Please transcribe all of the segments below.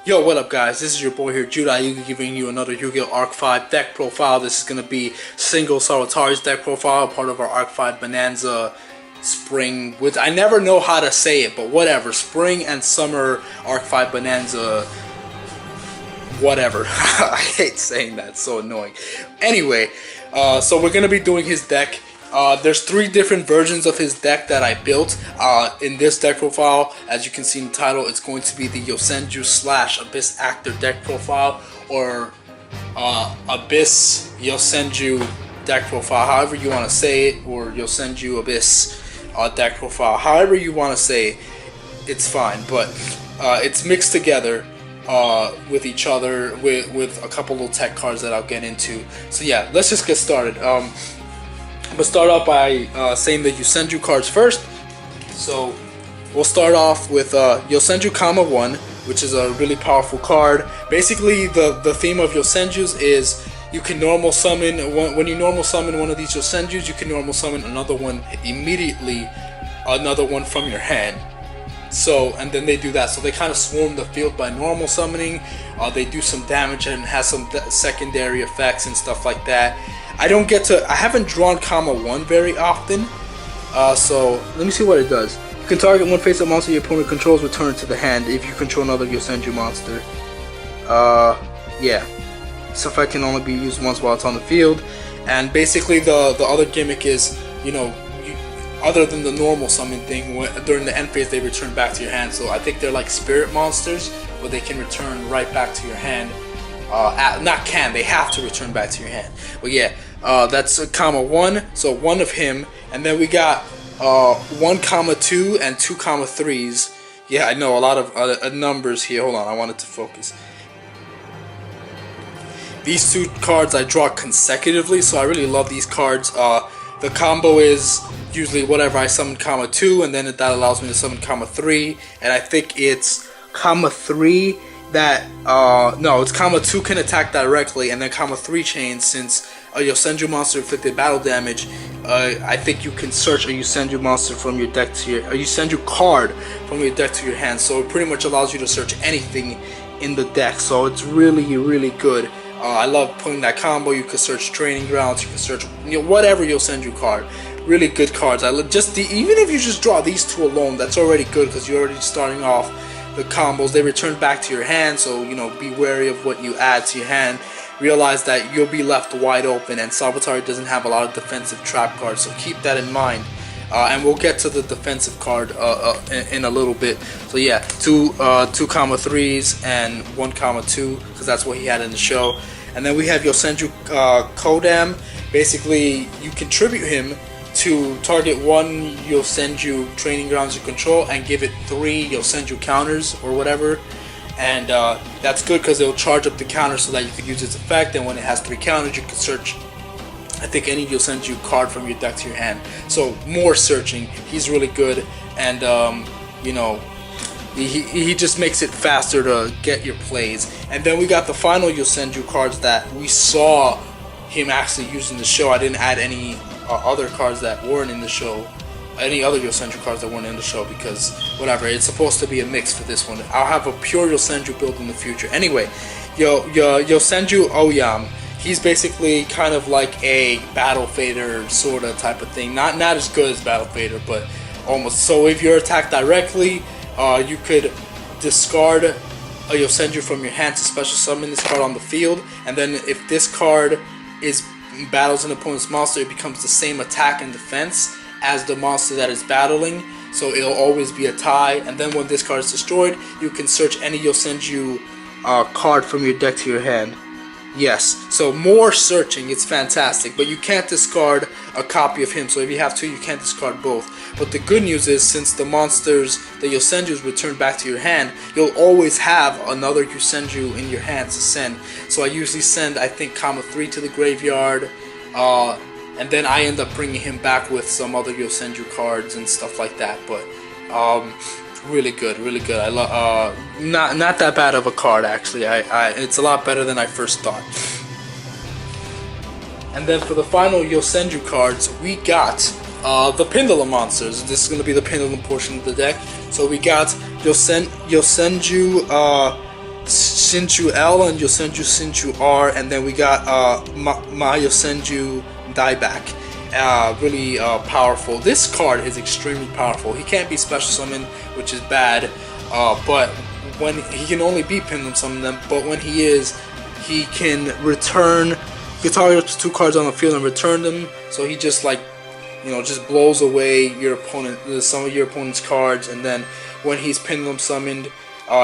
Yo, what up guys, this is your boy here, Judai, Yuki, giving you another Yu-Gi-Oh! Arc 5 deck profile. This is going to be single Sawatari's deck profile, part of our Arc 5 Bonanza Spring, which I never know how to say it, but whatever, Spring and Summer Arc 5 Bonanza, whatever. I hate saying that, it's so annoying. Anyway, so we're going to be doing his deck. There's 3 different versions of his deck that I built in this deck profile. As you can see in the title, it's going to be the Yosenju / Abyss Actor deck profile, or Abyss Yosenju deck profile, however you want to say it, or Yosenju Abyss deck profile, however you want to say it, it's fine. But it's mixed together with each other with a couple little tech cards that I'll get into. So yeah, let's just get started. I'm going to start off by saying the Yosenju cards first. So we'll start off with Yosenju Kama 1, which is a really powerful card. Basically, the theme of Yosenjus is you can normal summon, when you normal summon one of these Yosenjus, you can normal summon another one immediately, another one from your hand. So, and then they do that. So they kind of swarm the field by normal summoning. They do some damage and has some secondary effects and stuff like that. I haven't drawn Kama 1 very often, so let me see what it does. You can target one face-up monster your opponent controls, return it to the hand if you control another Yosenju monster. Yeah. This effect can only be used once while it's on the field. And basically the other gimmick is, you know, other than the normal summon thing, during the end phase they return back to your hand. So I think they're like spirit monsters, where they can return right back to your hand. They have to return back to your hand. But yeah, that's Kama 1, so 1 of him. And then we got 1 Kama 2 and 2 Kama 3s. Yeah, I know, a lot of numbers here. Hold on, I wanted to focus. These 2 cards I draw consecutively, so I really love these cards. The combo is usually whatever I summon Kama 2, and then that allows me to summon Kama 3. And I think it's Kama 3 that, no, it's Kama 2 can attack directly, and then Kama 3 chains, since a Yosenju monster inflicted battle damage. I think you can search a Yosenju monster from your deck to a Yosenju card from your deck to your hand, so it pretty much allows you to search anything in the deck, so it's really, really good. I love putting that combo. You can search Training Grounds, you can search, you know, whatever Yosenju card. Really good cards. Even if you just draw these 2 alone, that's already good, because you're already starting off the combos. They return back to your hand, so you know, be wary of what you add to your hand. Realize that you'll be left wide open, and Sawatari doesn't have a lot of defensive trap cards, so keep that in mind. And we'll get to the defensive card in a little bit. So yeah, 2 Kama 3s and 1 Kama 2, because that's what he had in the show. And then we have Yosenju Kodam. Basically, you contribute him to target 1 Yosenju Training Grounds you control and give it 3 Yosenju counters or whatever. And that's good because it'll charge up the counter so that you could use its effect. And when it has 3 counters, you can search, I think, any Yosenju card from your deck to your hand. So more searching. He's really good, and you know, he just makes it faster to get your plays. And then we got the final Yosenju cards that we saw him actually use in the show. I didn't add any other cards that weren't in the show, any other Yosenju cards that weren't in the show, because whatever, it's supposed to be a mix for this one. I'll have a pure Yosenju build in the future. Anyway, Yosenju Oyam, he's basically kind of like a Battle Fader sorta type of thing. Not as good as Battle Fader, but almost. So if you're attacked directly, you could discard a Yosenju from your hand to special summon this card on the field, and then if this card battles an opponent's monster, it becomes the same attack and defense as the monster that is battling, so it'll always be a tie. And then when this card is destroyed, you can search any Yosenju card from your deck to your hand. Yes, so more searching, it's fantastic, but you can't discard a copy of him, so if you have 2, you can't discard both. But the good news is, since the monsters, the Yosenjus, return back to your hand, you'll always have another Yosenju in your hand to send. So I usually send, I think, Kama 3 to the graveyard, and then I end up bringing him back with some other Yosenju cards and stuff like that. But really good, really good. I love, not that bad of a card actually. It's a lot better than I first thought. And then for the final Yosenju cards, we got the Pendulum monsters. This is going to be the Pendulum portion of the deck. So we got Yosenju Shinju L and Yosenju Shinju R, and then we got Ma Yosenju Dieback. Really powerful. This card is extremely powerful. He can't be special summoned, which is bad, but when he can only be pendulum summon them, but when he is, he can return. You can target up to 2 cards on the field and return them. So he just like, you know, just blows away your opponent, some of your opponent's cards, and then when he's pendulum summoned,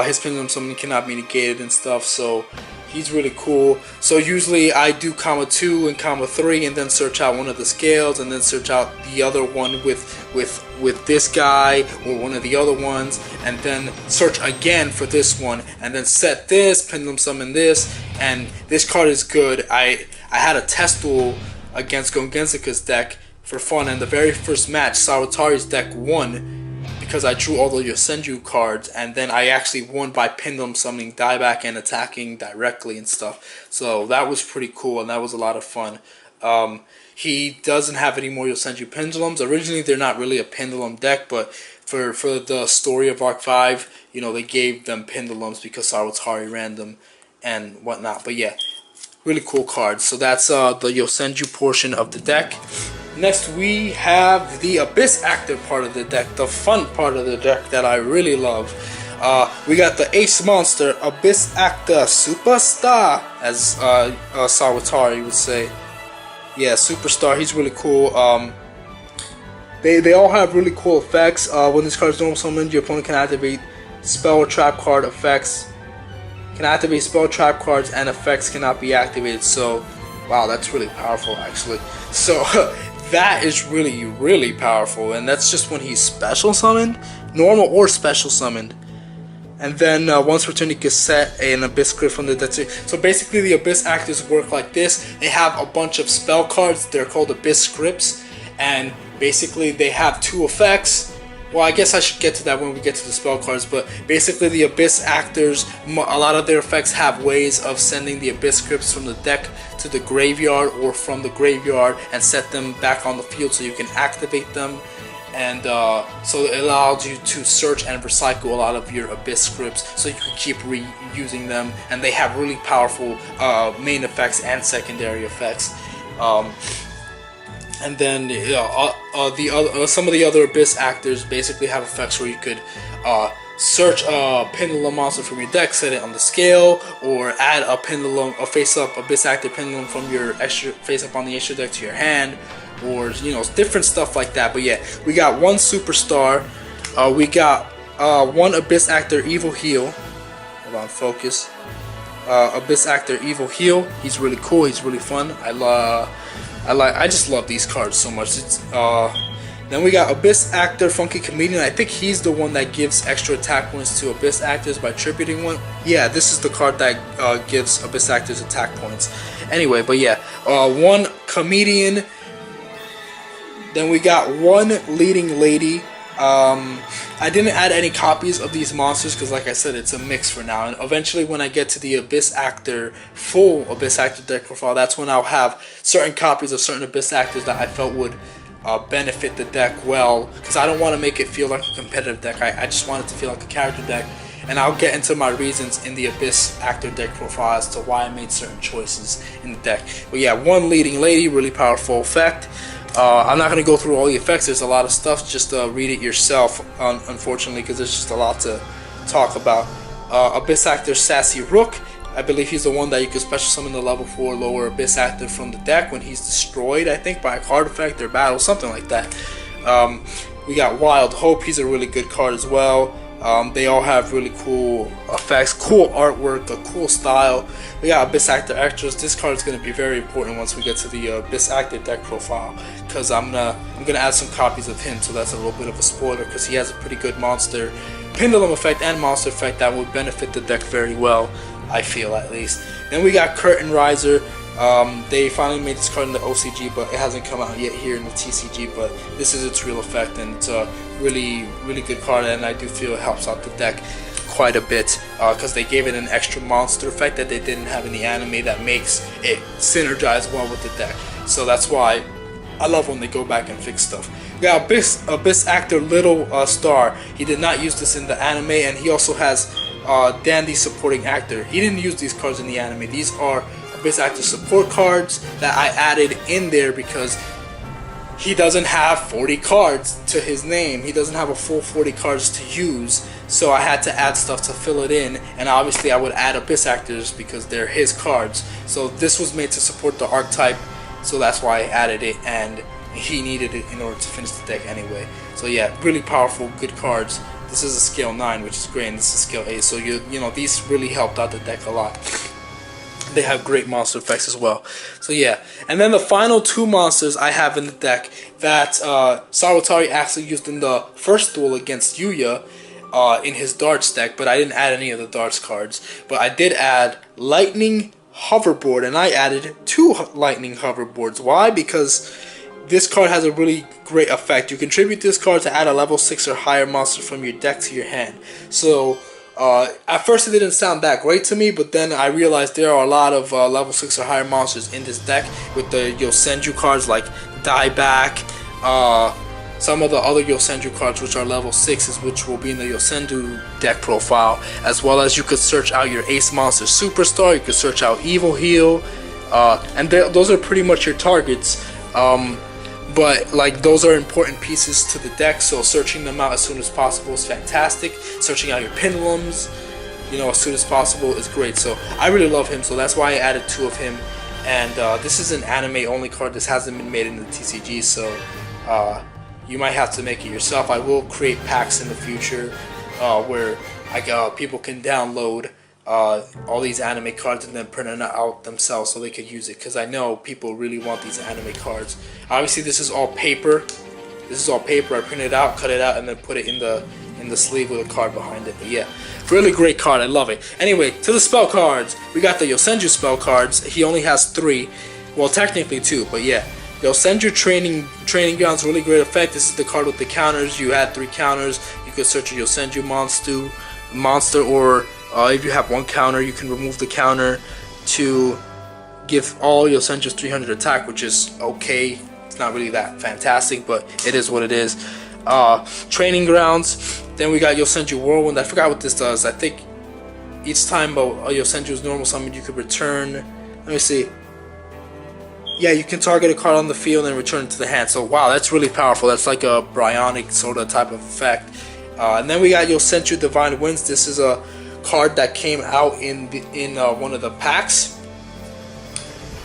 his pendulum summoning cannot be negated and stuff. So he's really cool. So usually I do comma 2 and comma 3 and then search out one of the scales and then search out the other one with this guy or one of the other ones, and then search again for this one and then set this, pendulum summon this, and this card is good. I had a test duel against Gongenzaka's deck for fun, and the very first match Sawatari's deck won because I drew all the Yosenju cards, and then I actually won by pendulum summoning dieback and attacking directly and stuff. So that was pretty cool, and that was a lot of fun. He doesn't have any more Yosenju pendulums. Originally, they're not really a pendulum deck, but for the story of Arc 5, you know, they gave them pendulums because Sawatari ran them and whatnot. But yeah, really cool cards. So that's the Yosenju portion of the deck. Next we have the Abyss Actor part of the deck, the fun part of the deck that I really love. We got the ace monster, Abyss Actor Superstar, as Sawatari would say. Yeah, Superstar, he's really cool. They all have really cool effects. When this card is normal summoned, your opponent can activate spell or trap card effects. Can activate spell, trap cards, and effects cannot be activated. So, wow, that's really powerful actually. So, that is really, really powerful, and that's just when he's special summoned, normal or special summoned. And then once per turn, you can set an Abyss script from the deck. So basically, the Abyss Actors work like this. They have a bunch of spell cards. They're called Abyss scripts, and basically they have 2 effects. Well, I guess I should get to that when we get to the spell cards, but basically the Abyss Actors, a lot of their effects have ways of sending the Abyss scripts from the deck to the graveyard or from the graveyard and set them back on the field so you can activate them. And so it allows you to search and recycle a lot of your Abyss scripts so you can keep reusing them, and they have really powerful main effects and secondary effects. And then some of the other Abyss Actors basically have effects where you could search a pendulum monster from your deck, set it on the scale, or add a face-up Abyss Actor pendulum from your extra face-up on the extra deck to your hand, or you know, different stuff like that. But yeah, we got 1 Superstar, we got 1 Abyss Actor Evil Heal. Hold on, focus. Abyss Actor Evil Heal. He's really cool. He's really fun. I just love these cards so much. Then we got Abyss Actor Funky Comedian. I think he's the one that gives extra attack points to Abyss Actors by tributing one. Yeah, this is the card that gives Abyss Actors attack points. Anyway, but yeah, 1 Comedian. Then we got 1 Leading Lady. I didn't add any copies of these monsters because, like I said, it's a mix for now. And eventually, when I get to the Abyss Actor, full Abyss Actor deck profile, that's when I'll have certain copies of certain Abyss Actors that I felt would benefit the deck well. Because I don't want to make it feel like a competitive deck. I just want it to feel like a character deck. And I'll get into my reasons in the Abyss Actor deck profile as to why I made certain choices in the deck. But yeah, 1 Leading Lady, really powerful effect. I'm not going to go through all the effects. There's a lot of stuff. Just read it yourself, unfortunately, because there's just a lot to talk about. Abyss Actor Sassy Rook. I believe he's the one that you can special summon the level 4 lower Abyss Actor from the deck when he's destroyed, I think, by a card effect or battle, something like that. We got Wild Hope. He's a really good card as well. They all have really cool effects, cool artwork, a cool style. We got Abyss Actor Extras. This card is going to be very important once we get to the Abyss Actor deck profile, because I'm gonna add some copies of him, so that's a little bit of a spoiler, because he has a pretty good monster pendulum effect and monster effect that would benefit the deck very well, I feel, at least. Then we got Curtain Riser. They finally made this card in the OCG, but it hasn't come out yet here in the TCG, but this is its real effect, and it's a really, really good card, and I do feel it helps out the deck quite a bit, because they gave it an extra monster effect that they didn't have in the anime that makes it synergize well with the deck. So that's why I love when they go back and fix stuff. We got Abyss Actor Little Star. He did not use this in the anime, and he also has Dandy Supporting Actor. He didn't use these cards in the anime. These are Abyss Actor support cards that I added in there because he doesn't have 40 cards to his name. He doesn't have a full 40 cards to use, so I had to add stuff to fill it in, and obviously I would add Abyss Actors because they're his cards. So this was made to support the archetype, so that's why I added it, and he needed it in order to finish the deck anyway. So yeah, really powerful, good cards. This is a scale 9, which is great, and this is scale 8, so you know, these really helped out the deck a lot. They have great monster effects as well. So yeah, and then the final 2 monsters I have in the deck that Sawatari actually used in the first duel against Yuya in his darts deck, but I didn't add any of the darts cards. But I did add Lightning Hoverboard, and I added 2 Lightning Hoverboards. Why? Because this card has a really great effect. You contribute this card to add a level 6 or higher monster from your deck to your hand. So at first it didn't sound that great to me, but then I realized there are a lot of level 6 or higher monsters in this deck with the Yosenju cards like Dieback, some of the other Yosenju cards which are level 6s, which will be in the Yosenju deck profile, as well as you could search out your Ace Monster Superstar, you could search out Evil Heel, and those are pretty much your targets. But like, those are important pieces to the deck, so searching them out as soon as possible is fantastic. Searching out your pendulums, you know, as soon as possible is great. So I really love him, so that's why I added 2 of him. And this is an anime only card. This hasn't been made in the TCG, so you might have to make it yourself. I will create packs in the future where people can download all these anime cards and then print it out themselves so they could use it, because I know people really want these anime cards. Obviously this is all paper. I print it out, cut it out, and then put it in the sleeve with a card behind it. But yeah, really great card. I love it. Anyway, to the spell cards. We got the Yosenju spell cards. He only has 3. Well, technically 2, but yeah. Yosenju training grounds, really great effect. This is the card with the counters. You add 3 counters. You could search a Yosenju monster, or if you have 1 counter, you can remove the counter to give all Yosenju's 300 attack, which is okay. It's not really that fantastic, but it is what it is. Training grounds. Then we got Yosenju Whirlwind. I forgot what this does. I think each time a Yosenju is normal summon, you could return. Let me see. Yeah, you can target a card on the field and return it to the hand. So wow, that's really powerful. That's like a Bryonic sort of type of effect. And then we got Yosenju Divine Winds. This is a card that came out in one of the packs.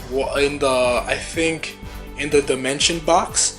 I think in the Dimension box.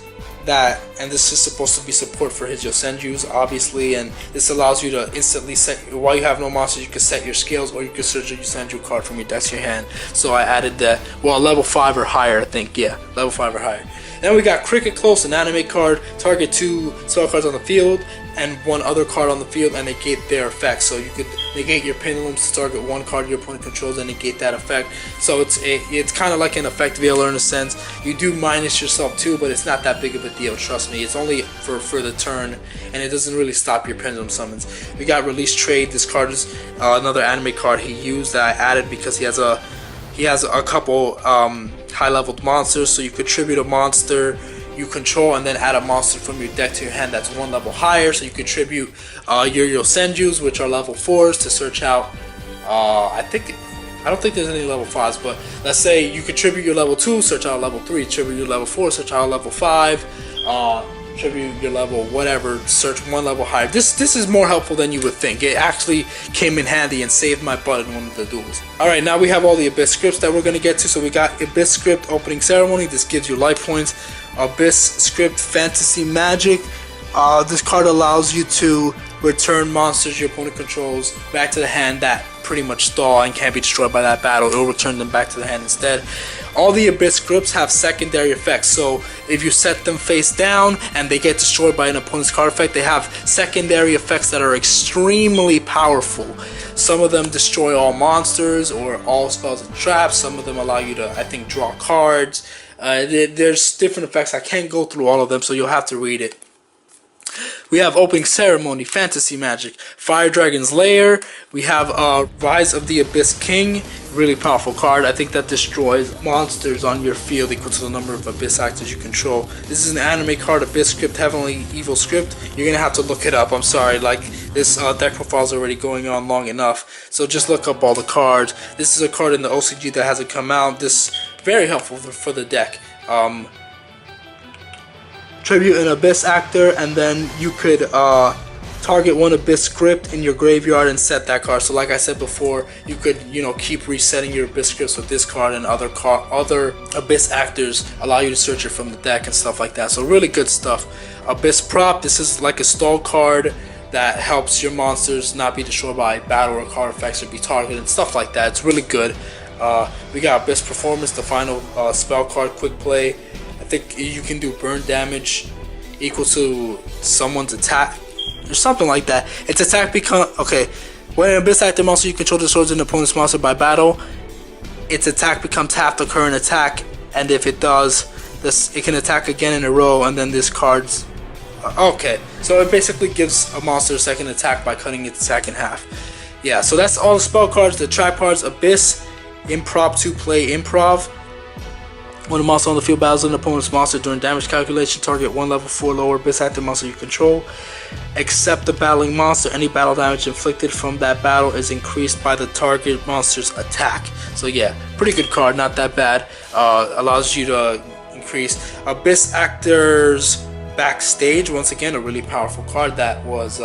And this is supposed to be support for his Yosenjus, obviously, and this allows you to instantly set, while you have no monsters, you can set your skills, or you can search a Yosenju card from your deck to your hand. So I added that. Well, level 5 or higher, I think. Yeah, level 5 or higher. Then we got Cricket Close, an anime card. Target 2 spell cards on the field and 1 other card on the field and negate their effects. So you could negate your pendulums to target 1 card your opponent controls and negate that effect. So it's kind of like an effect veiler in a sense. You do minus yourself too, but it's not that big of a deal, trust me. It's only for the turn, and it doesn't really stop your pendulum summons. We got Release Trade. This card is another anime card he used that I added because he has a couple high-leveled monsters. So you contribute a monster you control and then add a monster from your deck to your hand that's 1 level higher. So you contribute your Yosenjus, which are level 4s, to search out. I don't think there's any level 5s, but let's say you contribute your level 2, search out level 3, contribute your level 4, search out level 5, contribute your level whatever, search 1 level higher. This is more helpful than you would think. It actually came in handy and saved my butt in one of the duels. Alright, now we have all the Abyss scripts that we're going to get to. So we got Abyss script Opening Ceremony. This gives you life points. Abyss script Fantasy Magic. This card allows you to return monsters your opponent controls back to the hand that pretty much stall and can't be destroyed by that battle. It will return them back to the hand instead. All the Abyss scripts have secondary effects, so if you set them face down and they get destroyed by an opponent's card effect, they have secondary effects that are extremely powerful. Some of them destroy all monsters or all spells and traps. Some of them allow you to, I think, draw cards. There's different effects. I can't go through all of them, so you'll have to read it. We have Opening Ceremony, Fantasy Magic, Fire Dragon's Lair. We have Rise of the Abyss King, really powerful card. I think that destroys monsters on your field equal to the number of Abyss Actors you control. This is an anime card, Abyss script, Heavenly Evil script. You're gonna have to look it up. I'm sorry, like this deck profile is already going on long enough. So just look up all the cards. This is a card in the OCG that hasn't come out. This very helpful for the deck. Tribute an Abyss Actor, and then you could target one Abyss script in your graveyard and set that card. So like I said before, you could, you know, keep resetting your Abyss scripts with this card, and other Abyss Actors allow you to search it from the deck and stuff like that. So really good stuff. Abyss Prop, this is like a stall card that helps your monsters not be destroyed by battle or card effects or be targeted and stuff like that. It's really good. We got Abyss Performance, the final spell card, quick play. I think you can do burn damage equal to someone's attack or something like that. Its attack when an Abyss Actor monster you control destroys an opponent's monster by battle, its attack becomes half the current attack, and if it does, it can attack again in a row, and then this card's so it basically gives a monster a second attack by cutting its attack in half. Yeah, so that's all the spell cards. The trap cards: Abyss, Improv 2 play Improv. When a monster on the field battles an opponent's monster during damage calculation, target one level 4 lower Abyss Actor monster you control. Except the battling monster, any battle damage inflicted from that battle is increased by the target monster's attack. So yeah, pretty good card, not that bad. Allows you to increase Abyss Actor's Backstage. Once again, a really powerful card that was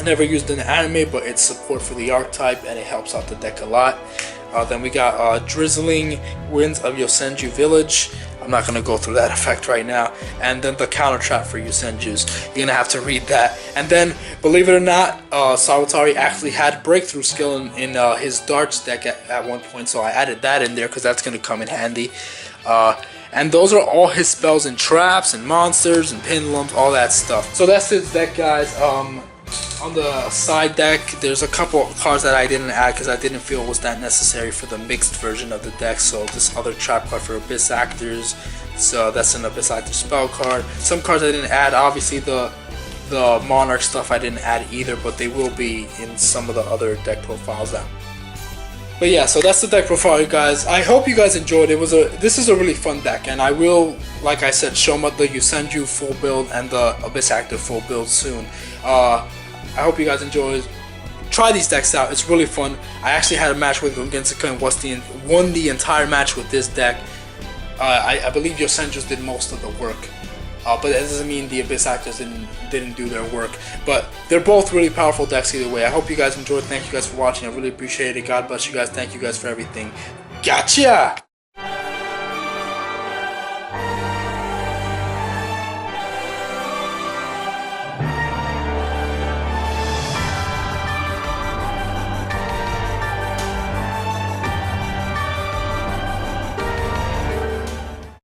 never used in the anime, but it's support for the archetype and it helps out the deck a lot. Then we got Drizzling Winds of Yosenju Village. I'm not going to go through that effect right now. And then the counter trap for Yosenjus. You're going to have to read that. And then, believe it or not, Sawatari actually had breakthrough skill in his darts deck at one point, so I added that in there because that's going to come in handy. And those are all his spells and traps and monsters and pendulums, all that stuff. So that's his deck, guys. On the side deck, there's a couple of cards that I didn't add because I didn't feel was that necessary for the mixed version of the deck. So this other trap card for Abyss Actors, so that's an Abyss Actor spell card. Some cards I didn't add, obviously the Monarch stuff I didn't add either, but they will be in some of the other deck profiles now. But yeah, so that's the deck profile, you guys. I hope you guys enjoyed. This is a really fun deck, and I will, like I said, show them the Yosenju full build and the Abyss Actor full build soon. I hope you guys enjoyed. Try these decks out. It's really fun. I actually had a match with Gongenzaka and won the entire match with this deck. I believe Yosenjus did most of the work. But that doesn't mean the Abyss Actors didn't do their work. But they're both really powerful decks either way. I hope you guys enjoyed. Thank you guys for watching. I really appreciate it. God bless you guys. Thank you guys for everything. Gotcha!